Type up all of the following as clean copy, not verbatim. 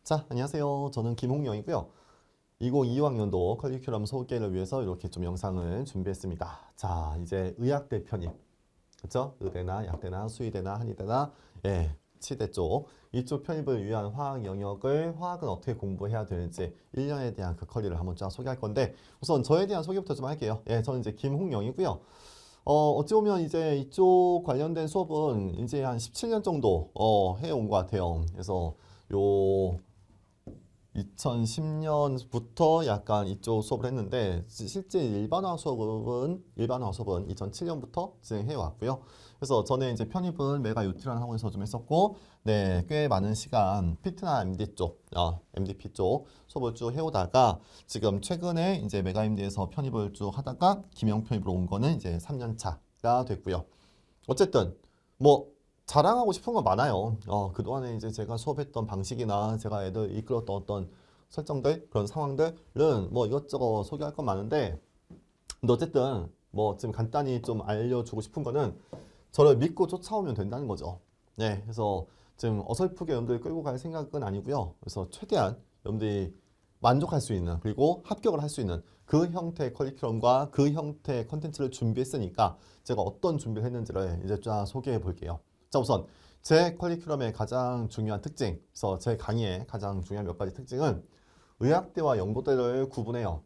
자, 안녕하세요. 저는 김홍영이고요. 2025학년도 커리큘럼 소개를 위해서 이렇게 좀 영상을 준비했습니다. 자, 이제 의학대 편입, 그렇죠? 의대나 약대나 수의대나 한의대나 치대 쪽 이쪽 편입을 위한 화학 영역을 화학은 어떻게 공부해야 되는지 1년에 대한 그 커리를 한번 쫙 소개할 건데 우선 저에 대한 소개부터 좀 할게요. 저는 이제 김홍영이고요. 어찌 보면 이제 이쪽 관련된 수업은 이제 한 17년 정도 해온 것 같아요. 그래서 요 2010년부터 약간 이쪽 수업을 했는데 실제 일반화 수업은 2007년부터 진행해 왔고요. 그래서 전에 이제 편입은 메가 유티라는 학원에서 좀 했었고, 네, 꽤 많은 시간 피트나 MD 쪽, MDP 쪽 수업을 쭉 해오다가 지금 최근에 이제 메가 MD에서 편입을 쭉 하다가 김영 편입으로 온 거는 이제 3년 차가 됐고요. 어쨌든 뭐 자랑하고 싶은 건 많아요. 그동안에 이제 제가 수업했던 방식이나 제가 애들 이끌었던 어떤 설정들, 그런 상황들은 뭐 이것저것 소개할 건 많은데, 근데 어쨌든 뭐 지금 간단히 좀 알려주고 싶은 거는 저를 믿고 쫓아오면 된다는 거죠. 네, 그래서 지금 어설프게 여러분들 끌고 갈 생각은 아니고요. 그래서 최대한 여러분들이 만족할 수 있는 그리고 합격을 할 수 있는 그 형태의 커리큘럼과 그 형태의 컨텐츠를 준비했으니까 제가 어떤 준비를 했는지를 이제 쫙 소개해 볼게요. 자, 우선 제 커리큘럼의 가장 중요한 특징, 그래서 제 강의의 가장 중요한 몇 가지 특징은 의학대와 연고대를 구분해요.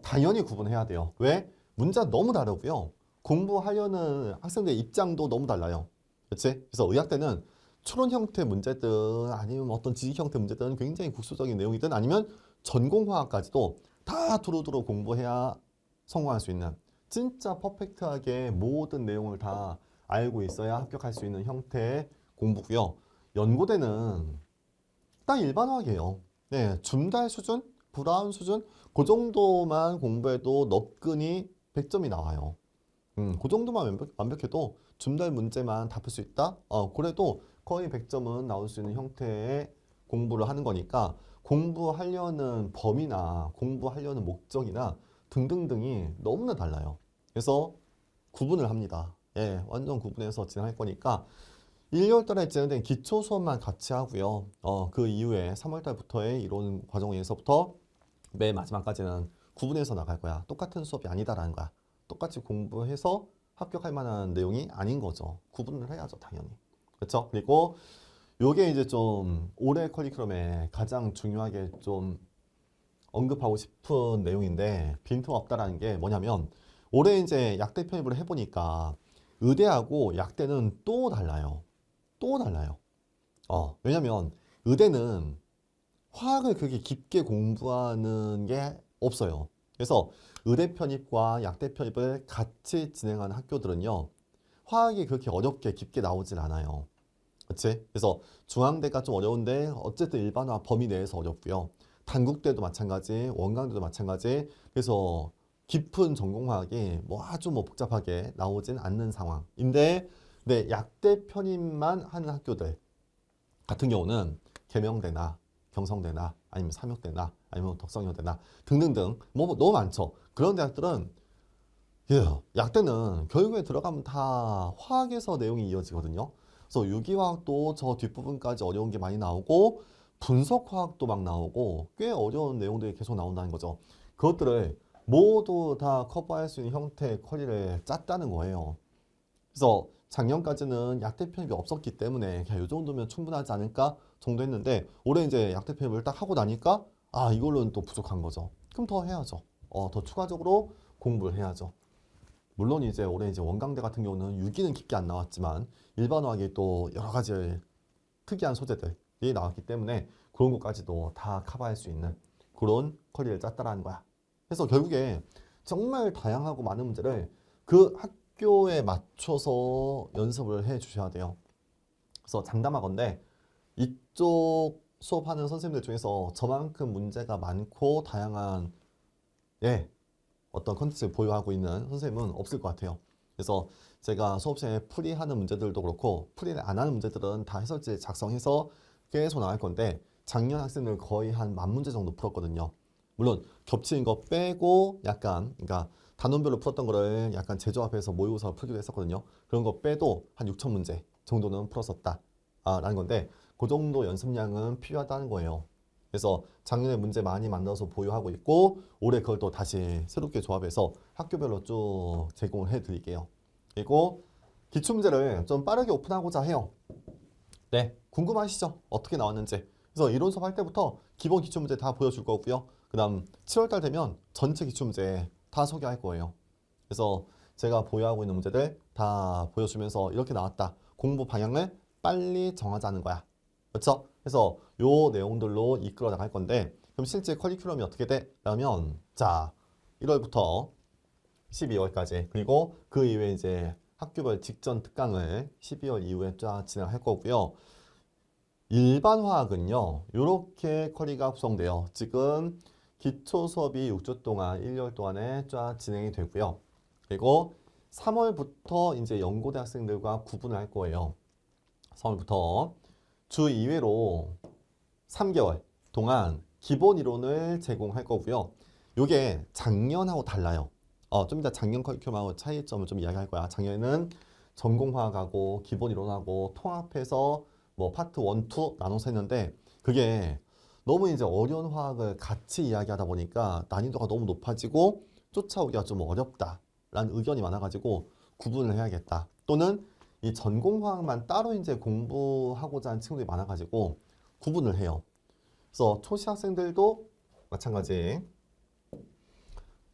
당연히 구분해야 돼요. 왜? 문제가 너무 다르고요. 공부하려는 학생들의 입장도 너무 달라요. 그렇지? 그래서 의학대는 추론 형태 문제든 아니면 어떤 지식 형태 문제든 굉장히 국수적인 내용이든 아니면 전공화학까지도 다 두루두루 공부해야 성공할 수 있는 진짜 퍼펙트하게 모든 내용을 다 알고 있어야 합격할 수 있는 형태의 공부고요. 연고대는 딱 일반화학이에요. 네, 줌달 수준, 브라운 수준 그 정도만 공부해도 너끈히 100점이 나와요. 그 정도만 완벽해도 줌달 문제만 다 풀 수 있다? 그래도 거의 100점은 나올 수 있는 형태의 공부를 하는 거니까 공부하려는 범위나 공부하려는 목적이나 등등등이 너무나 달라요. 그래서 구분을 합니다. 완전 구분해서 진행할 거니까 1월 달에 진행된 기초 수업만 같이 하고요. 그 이후에 3월 달부터의 이론 과정에서부터 매 마지막까지는 구분해서 나갈 거야. 똑같은 수업이 아니다라는 거야. 똑같이 공부해서 합격할 만한 내용이 아닌 거죠. 구분을 해야죠, 당연히. 그렇죠? 그리고 요게 이제 좀 올해 커리큘럼에 가장 중요하게 좀 언급하고 싶은 내용인데 빈틈없다라는 게 뭐냐면 올해 이제 약대 편입을 해보니까 의대하고 약대는 또 달라요. 또 달라요. 왜냐면 의대는 화학을 그렇게 깊게 공부하는 게 없어요. 그래서 의대 편입과 약대 편입을 같이 진행하는 학교들은요. 화학이 그렇게 어렵게 깊게 나오진 않아요. 그치? 그래서 중앙대가 좀 어려운데 어쨌든 일반화 범위 내에서 어렵고요. 단국대도 마찬가지, 원광대도 마찬가지. 그래서 깊은 전공화학이 뭐 아주 뭐 복잡하게 나오진 않는 상황인데 네, 약대 편입만 하는 학교들 같은 경우는 계명대나 경성대나 아니면 삼육대나 아니면 덕성여대나 등등등 뭐 너무 많죠. 그런 대학들은 약대는 결국에 들어가면 다 화학에서 내용이 이어지거든요. 그래서 유기화학도 저 뒷부분까지 어려운 게 많이 나오고 분석화학도 막 나오고 꽤 어려운 내용들이 계속 나온다는 거죠. 그것들을 모두 다 커버할 수 있는 형태의 커리를 짰다는 거예요. 그래서 작년까지는 약대 편입이 없었기 때문에 그냥 이 정도면 충분하지 않을까 정도 했는데 올해 이제 약대 편입을 딱 하고 나니까 이걸로는 또 부족한 거죠. 그럼 더 해야죠. 더 추가적으로 공부를 해야죠. 물론 이제 올해 이제 원광대 같은 경우는 유기는 깊게 안 나왔지만 일반화학이 또 여러 가지 특이한 소재들이 나왔기 때문에 그런 것까지도 다 커버할 수 있는 그런 커리를 짰다라는 거야. 그래서 결국에 정말 다양하고 많은 문제를 그 학교에 맞춰서 연습을 해 주셔야 돼요. 그래서 장담하건대 이쪽 수업하는 선생님들 중에서 저만큼 문제가 많고 다양한 어떤 컨텐츠를 보유하고 있는 선생님은 없을 것 같아요. 그래서 제가 수업 시간에 풀이하는 문제들도 그렇고 풀이를 안 하는 문제들은 다 해설지 작성해서 계속 나갈 건데 작년 학생들 거의 한 10,000문제 정도 풀었거든요. 물론 겹치는 거 빼고 약간 그러니까 단원별로 풀었던 거를 약간 재조합해서 모의고사 풀기도 했었거든요. 그런 거 빼도 한 6,000문제 정도는 풀었었다 라는 건데 그 정도 연습량은 필요하다는 거예요. 그래서 작년에 문제 많이 만들어서 보유하고 있고 올해 그걸 또 다시 새롭게 조합해서 학교별로 쭉 제공을 해드릴게요. 그리고 기출문제를 좀 빠르게 오픈하고자 해요. 네, 궁금하시죠? 어떻게 나왔는지. 그래서 이론 수업 할 때부터 기본 기출문제 다 보여줄 거고요. 그 다음 7월달 되면 전체 기출문제 다 소개할 거예요. 그래서 제가 보유하고 있는 문제들 다 보여주면서 이렇게 나왔다. 공부 방향을 빨리 정하자는 거야. 그렇죠? 그래서 요 내용들로 이끌어 나갈 건데 그럼 실제 커리큘럼이 어떻게 돼? 라면 자 1월부터 12월까지 그리고 그 이후에 이제 학교별 직전 특강을 12월 이후에 쫙 진행할 거고요. 일반 화학은요. 이렇게 커리가 구성돼요. 지금 기초 수업이 6주 동안 1개월 동안에 쫙 진행이 되고요. 그리고 3월부터 이제 연고대 학생들과 구분을 할 거예요. 3월부터 주 2회로 3개월 동안 기본 이론을 제공할 거고요. 이게 작년하고 달라요. 좀 이따 작년 커리큘럼하고 차이점을 좀 이야기할 거야. 작년에는 전공화학하고 기본 이론하고 통합해서 뭐 파트 1, 2 나눠서 했는데 그게 너무 이제 어려운 화학을 같이 이야기하다 보니까 난이도가 너무 높아지고 쫓아오기가 좀 어렵다라는 의견이 많아가지고 구분을 해야겠다. 또는 이 전공화학만 따로 이제 공부하고자 하는 친구들이 많아가지고 구분을 해요. 그래서 초시 학생들도 마찬가지.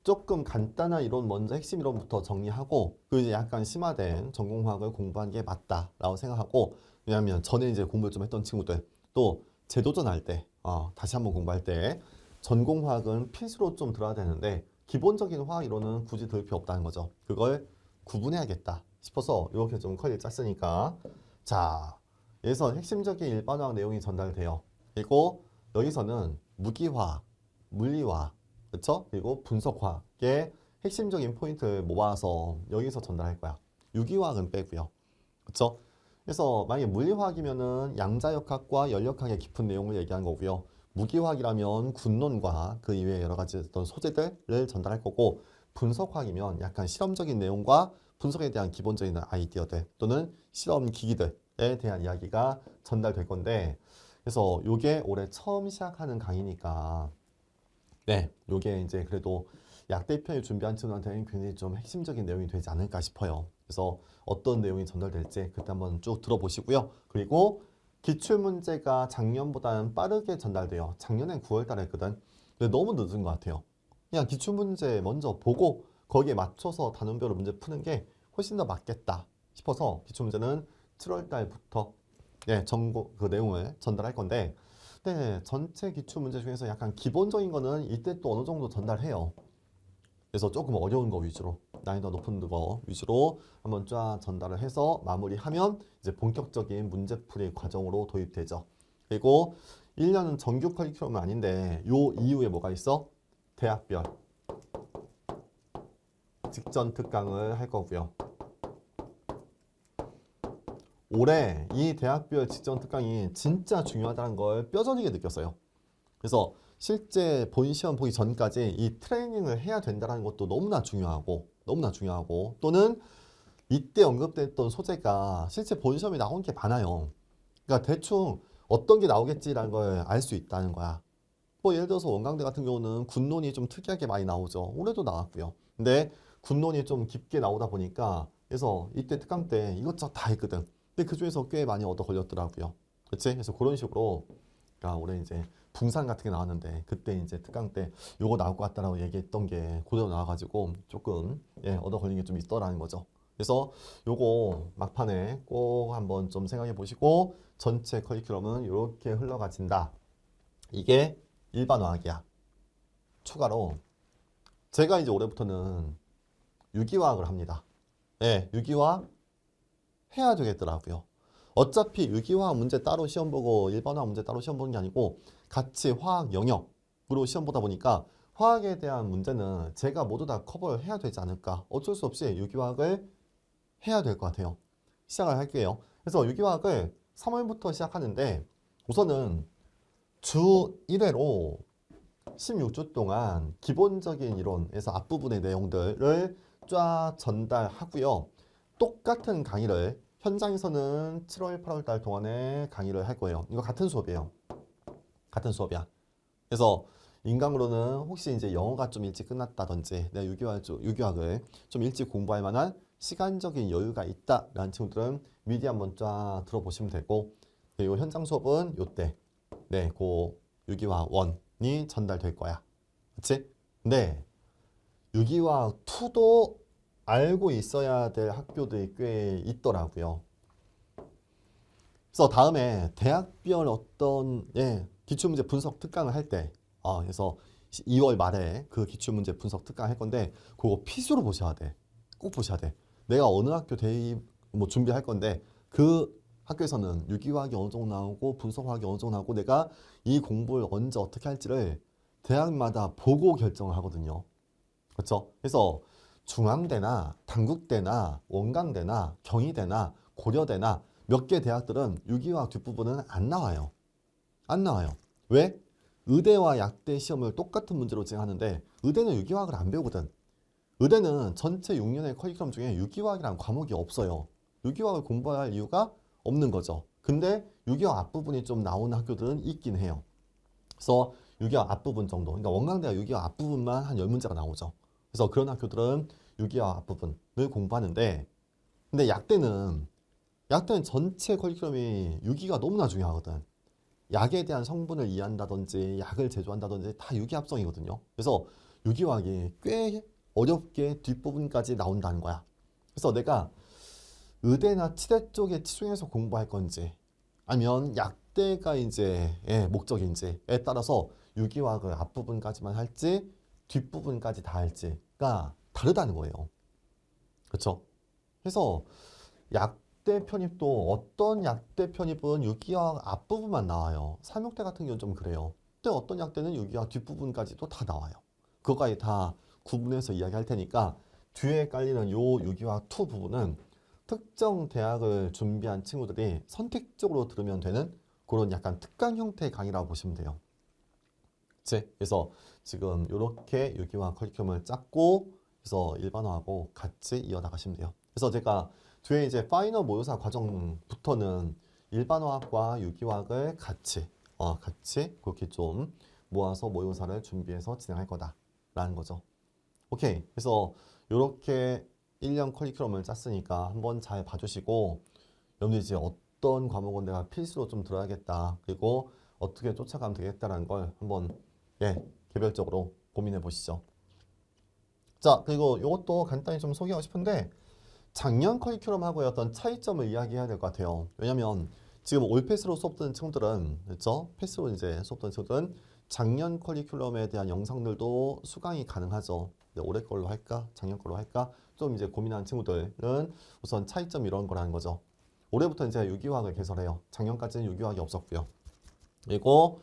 조금 간단한 이론 먼저 핵심 이론부터 정리하고 그 이제 약간 심화된 전공화학을 공부하는 게 맞다라고 생각하고 왜냐하면 전에 이제 공부를 좀 했던 친구들 또 재도전할 때 다시 한번 공부할 때 전공화학은 필수로 좀 들어야 되는데 기본적인 화학 이론은 굳이 들 필요 없다는 거죠. 그걸 구분해야겠다 싶어서 이렇게 좀 커리를 짰으니까 자 여기서 핵심적인 일반화학 내용이 전달돼요. 그리고 여기서는 무기화학, 물리화학 그렇죠? 그리고 분석화학의 핵심적인 포인트를 모아서 여기서 전달할 거야. 유기화학은 빼고요. 그렇죠? 그래서 만약에 물리화학이면은 양자역학과 연력학의 깊은 내용을 얘기한 거고요. 무기화학이라면 군론과 그 이외의 여러 가지 어떤 소재들을 전달할 거고 분석화학이면 약간 실험적인 내용과 분석에 대한 기본적인 아이디어들 또는 실험 기기들에 대한 이야기가 전달될 건데 그래서 이게 올해 처음 시작하는 강의니까 네, 요게 이제 그래도 약대편을 준비한 친구한테는 굉장히 좀 핵심적인 내용이 되지 않을까 싶어요. 그래서 어떤 내용이 전달될지 그때 한번 쭉 들어보시고요. 그리고 기출문제가 작년보다는 빠르게 전달돼요. 작년엔 9월 달에 했거든. 근데 너무 늦은 것 같아요. 그냥 기출문제 먼저 보고 거기에 맞춰서 단원별로 문제 푸는 게 훨씬 더 맞겠다 싶어서 기출문제는 7월 달부터 네, 전공 그 내용을 전달할 건데 네, 전체 기출문제 중에서 약간 기본적인 거는 이때 또 어느 정도 전달해요. 그래서 조금 어려운 거 위주로 난이도 높은 거 위주로 한번 쫙 전달을 해서 마무리하면 이제 본격적인 문제풀이 과정으로 도입되죠. 그리고 1년은 정규 커리큘럼은 아닌데 요 이후에 뭐가 있어? 대학별 직전 특강을 할 거고요. 올해 이 대학별 직전 특강이 진짜 중요하다는 걸 뼈저리게 느꼈어요. 그래서 실제 본 시험 보기 전까지 이 트레이닝을 해야 된다는 것도 너무나 중요하고 또는 이때 언급됐던 소재가 실제 본 시험에 나온 게 많아요. 그러니까 대충 어떤 게 나오겠지라는 걸 알 수 있다는 거야. 뭐 예를 들어서 원광대 같은 경우는 군론이 좀 특이하게 많이 나오죠. 올해도 나왔고요. 근데 군론이 좀 깊게 나오다 보니까 그래서 이때 특강 때 이것저것 다 했거든. 근데 그 중에서 꽤 많이 얻어 걸렸더라고요. 그치? 그래서 그런 식으로 그러니까 올해 이제 붕산 같은 게 나왔는데 그때 이제 특강 때 요거 나올 것 같다라고 얘기했던 게 그대로 나와가지고 조금 얻어 걸린 게 좀 있더라는 거죠. 그래서 요거 막판에 꼭 한번 좀 생각해 보시고 전체 커리큘럼은 이렇게 흘러가진다. 이게 일반화학이야. 추가로 제가 이제 올해부터는 유기화학을 합니다. 네, 유기화학 해야 되겠더라고요. 어차피 유기화학 문제 따로 시험 보고 일반화학 문제 따로 시험 보는 게 아니고 같이 화학 영역으로 시험 보다 보니까 화학에 대한 문제는 제가 모두 다 커버를 해야 되지 않을까. 어쩔 수 없이 유기화학을 해야 될 것 같아요. 시작을 할게요. 그래서 유기화학을 3월부터 시작하는데 우선은 주 1회로 16주 동안 기본적인 이론에서 앞부분의 내용들을 쫙 전달하고요. 똑같은 강의를 현장에서는 7월, 8월 달 동안에 강의를 할 거예요. 이거 같은 수업이에요. 같은 수업이야. 그래서 인강으로는 혹시 이제 영어가 좀 일찍 끝났다든지 내가 유기학을 좀 일찍 공부할 만한 시간적인 여유가 있다라는 친구들은 미리 한번 쫙 들어보시면 되고, 그리고 현장 수업은 요때 네, 그 유기화학 1이 전달될 거야. 그치? 근데 유기화학 2도 알고 있어야 될 학교들이 꽤 있더라고요. 그래서 다음에 대학별 어떤 기출문제 분석 특강을 할 때, 그래서 2월 말에 그 기출문제 분석 특강 할 건데 그거 필수로 보셔야 돼. 꼭 보셔야 돼. 내가 어느 학교 대입 뭐 준비할 건데 그 학교에서는 유기화학이 어느 정도 나오고 분석화학이 어느 정도 나오고 내가 이 공부를 언제 어떻게 할지를 대학마다 보고 결정을 하거든요. 그렇죠? 그래서 중앙대나 단국대나 원광대나 경희대나 고려대나 몇 개 대학들은 유기화학 뒷부분은 안 나와요. 안 나와요. 왜? 의대와 약대 시험을 똑같은 문제로 진행하는데 의대는 유기화학을 안 배우거든. 의대는 전체 6년의 커리큘럼 중에 유기화학이라는 과목이 없어요. 유기화학을 공부할 이유가 없는 거죠. 근데 유기화학 앞부분이 좀 나오는 학교들은 있긴 해요. 그래서 유기화학 앞부분 정도, 그러니까 원광대가 유기화학 앞부분만 한 10문제가 나오죠. 그래서 그런 학교들은 유기화학 앞부분을 공부하는데, 근데 약대는 전체 커리큘럼이 유기가 너무나 중요하거든. 약에 대한 성분을 이해한다든지 약을 제조한다든지 다 유기합성이거든요. 그래서 유기화학이 꽤 어렵게 뒷부분까지 나온다는 거야. 그래서 내가 의대나 치대 쪽에 치중해서 공부할 건지 아니면 약대가 이제 목적인지에 따라서 유기화학을 앞부분까지만 할지 뒷부분까지 다 할지가 다르다는 거예요. 그렇죠? 그래서 약대 편입도 어떤 약대 편입은 유기화학 앞부분만 나와요. 삼육대 같은 경우는 좀 그래요. 근데 어떤 약대는 유기화학 뒷부분까지도 다 나와요. 그거까지 다 구분해서 이야기할 테니까 뒤에 깔리는 요 유기화학 2 부분은 특정 대학을 준비한 친구들이 선택적으로 들으면 되는 그런 약간 특강 형태의 강의라고 보시면 돼요. 그래서 지금 이렇게 유기화학 커리큘럼을 짰고 그래서 일반화하고 같이 이어나가시면 돼요. 그래서 제가 뒤에 이제 파이널 모의고사 과정부터는 일반화학과 유기화학을 같이 그렇게 좀 모아서 모의고사를 준비해서 진행할 거다라는 거죠. 오케이. 그래서 이렇게 1년 커리큘럼을 짰으니까 한번 잘 봐주시고 여러분들 이제 어떤 과목은 내가 필수로 좀 들어야겠다. 그리고 어떻게 쫓아가면 되겠다라는 걸 한번 개별적으로 고민해 보시죠. 자, 그리고 이것도 간단히 좀 소개하고 싶은데 작년 커리큘럼하고의 어떤 차이점을 이야기해야 될 것 같아요. 왜냐면 지금 올 패스로 수업 듣는 친구들은 그렇죠? 패스로 이제 수업 듣는 친구들은 작년 커리큘럼에 대한 영상들도 수강이 가능하죠. 올해 걸로 할까? 작년 걸로 할까? 좀 이제 고민하는 친구들은 우선 차이점 이런 거라는 거죠. 올해부터 이제 유기화학을 개설해요. 작년까지는 유기화학이 없었고요. 그리고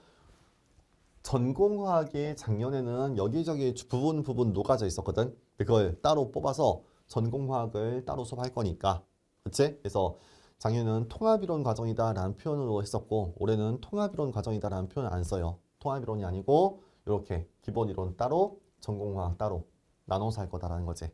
전공화학이 작년에는 여기저기 부분 녹아져 있었거든. 그걸 따로 뽑아서 전공화학을 따로 수업할 거니까. 그치? 그래서 작년에는 통합이론 과정이다라는 표현으로 했었고 올해는 통합이론 과정이다라는 표현 안 써요. 통합이론이 아니고 이렇게 기본이론 따로 전공화학 따로 나눠서 할 거다라는 거지.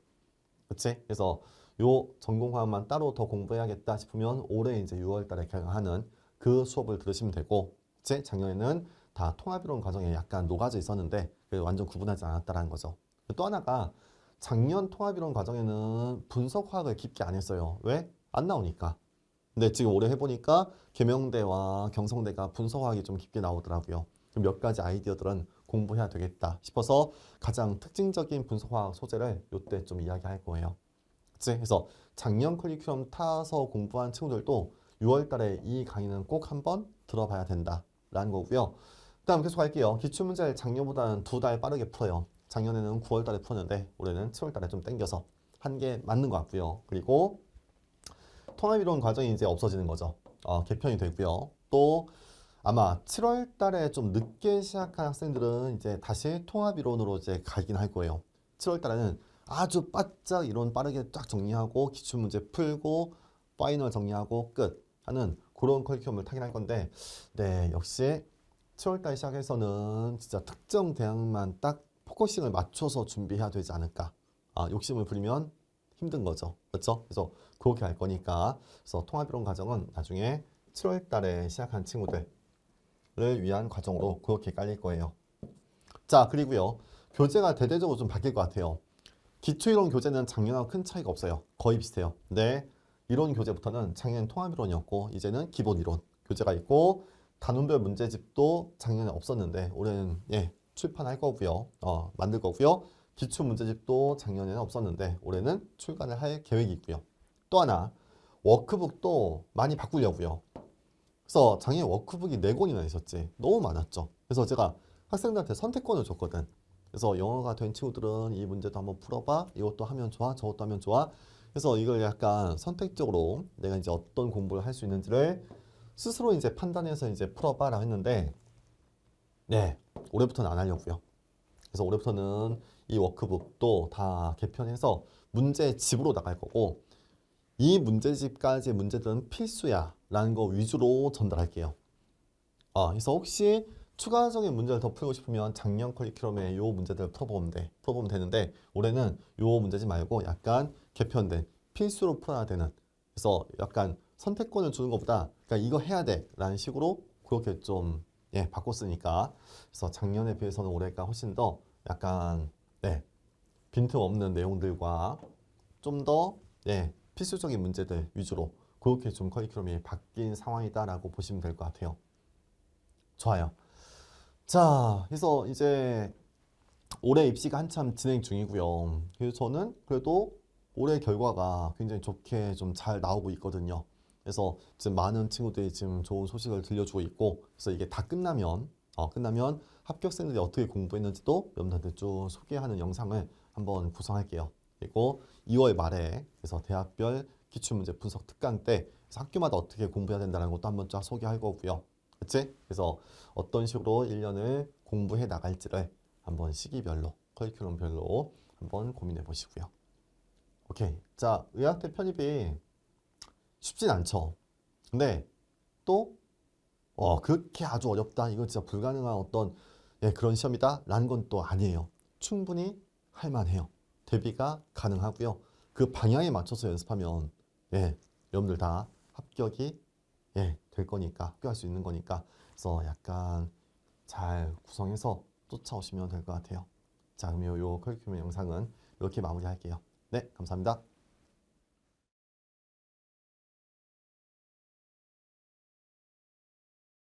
그치? 그래서 요 전공화학만 따로 더 공부해야겠다 싶으면 올해 이제 6월 달에 개강하는 그 수업을 들으시면 되고, 그치? 작년에는 다 통합이론 과정에 약간 녹아져 있었는데 완전 구분하지 않았다라는 거죠. 또 하나가 작년 통합이론 과정에는 분석화학을 깊게 안 했어요. 왜? 안 나오니까. 근데 지금 올해 해보니까 계명대와 경성대가 분석화학이 좀 깊게 나오더라고요. 몇 가지 아이디어들은 공부해야 되겠다 싶어서 가장 특징적인 분석화학 소재를 이때 좀 이야기할 거예요. 그치? 그래서 작년 커리큘럼 타서 공부한 친구들도 6월 달에 이 강의는 꼭 한번 들어봐야 된다라는 거고요. 다음 계속 할게요. 기출문제를 작년보다는 2달 빠르게 풀어요. 작년에는 9월 달에 풀었는데 올해는 7월 달에 좀 땡겨서 한 게 맞는 것 같고요. 그리고 통합이론 과정이 이제 없어지는 거죠. 개편이 되고요. 또 아마 7월 달에 좀 늦게 시작한 학생들은 이제 다시 통합이론으로 이제 가긴 할 거예요. 7월 달에는 아주 바짝 이론 빠르게 쫙 정리하고 기출문제 풀고 파이널 정리하고 끝 하는 그런 커리큘럼을 타긴 할 건데 역시 7월달 시작해서는 진짜 특정 대학만 딱 포커싱을 맞춰서 준비해야 되지 않을까. 욕심을 부리면 힘든 거죠. 그렇죠? 그래서 그렇게 할 거니까. 그래서 통합이론 과정은 나중에 7월 달에 시작한 친구들을 위한 과정으로 그렇게 깔릴 거예요. 자, 그리고요. 교재가 대대적으로 좀 바뀔 것 같아요. 기초이론 교재는 작년하고 큰 차이가 없어요. 거의 비슷해요. 근데 이론 교재부터는 작년 통합이론이었고 이제는 기본이론 교재가 있고 단원별 문제집도 작년에 없었는데 올해는 출판할 거고요. 만들 거고요. 기출 문제집도 작년에는 없었는데 올해는 출간을 할 계획이 있고요. 또 하나 워크북도 많이 바꾸려고요. 그래서 작년에 워크북이 4권이나 있었지. 너무 많았죠. 그래서 제가 학생들한테 선택권을 줬거든. 그래서 영어가 된 친구들은 이 문제도 한번 풀어봐. 이것도 하면 좋아. 저것도 하면 좋아. 그래서 이걸 약간 선택적으로 내가 이제 어떤 공부를 할 수 있는지를 스스로 이제 판단해서 이제 풀어봐라 했는데, 올해부터는 안 하려고요. 그래서 올해부터는 이 워크북도 다 개편해서 문제집으로 나갈 거고, 이 문제집까지 문제들은 필수야 라는 거 위주로 전달할게요. 그래서 혹시 추가적인 문제를 더 풀고 싶으면 작년 커리큘럼에 요 문제들을 풀어보면 되는데 올해는 요 문제집 말고 약간 개편된 필수로 풀어야 되는, 그래서 약간 선택권을 주는 것보다 그러니까 이거 해야 돼 라는 식으로 그렇게 좀 바꿨으니까, 그래서 작년에 비해서는 올해가 훨씬 더 약간 빈틈없는 내용들과 좀 더 필수적인 문제들 위주로 그렇게 좀 커리큘럼이 바뀐 상황이다라고 보시면 될 것 같아요. 좋아요. 자, 그래서 이제 올해 입시가 한참 진행 중이고요. 그래서 저는 그래도 올해 결과가 굉장히 좋게 좀 잘 나오고 있거든요. 그래서 지금 많은 친구들이 지금 좋은 소식을 들려주고 있고, 그래서 이게 다 끝나면 합격생들이 어떻게 공부했는지도 여러분들한테 쭉 소개하는 영상을 한번 구성할게요. 그리고 2월 말에 그래서 대학별 기출문제 분석 특강 때 그래서 학교마다 어떻게 공부해야 된다는 것도 한번 쫙 소개할 거고요. 그치? 그래서 어떤 식으로 1년을 공부해 나갈지를 한번 시기별로, 커리큘럼별로 한번 고민해 보시고요. 오케이. 자, 의학대 편입이 쉽진 않죠. 근데 또 그렇게 아주 어렵다, 이거 진짜 불가능한 어떤 그런 시험이다 라는 건 또 아니에요. 충분히 할만해요. 대비가 가능하고요. 그 방향에 맞춰서 연습하면 여러분들 다 합격이 될 거니까, 합격할 수 있는 거니까, 그래서 약간 잘 구성해서 쫓아오시면 될 것 같아요. 자, 그럼 요 커리큘럼 영상은 이렇게 마무리할게요. 네, 감사합니다.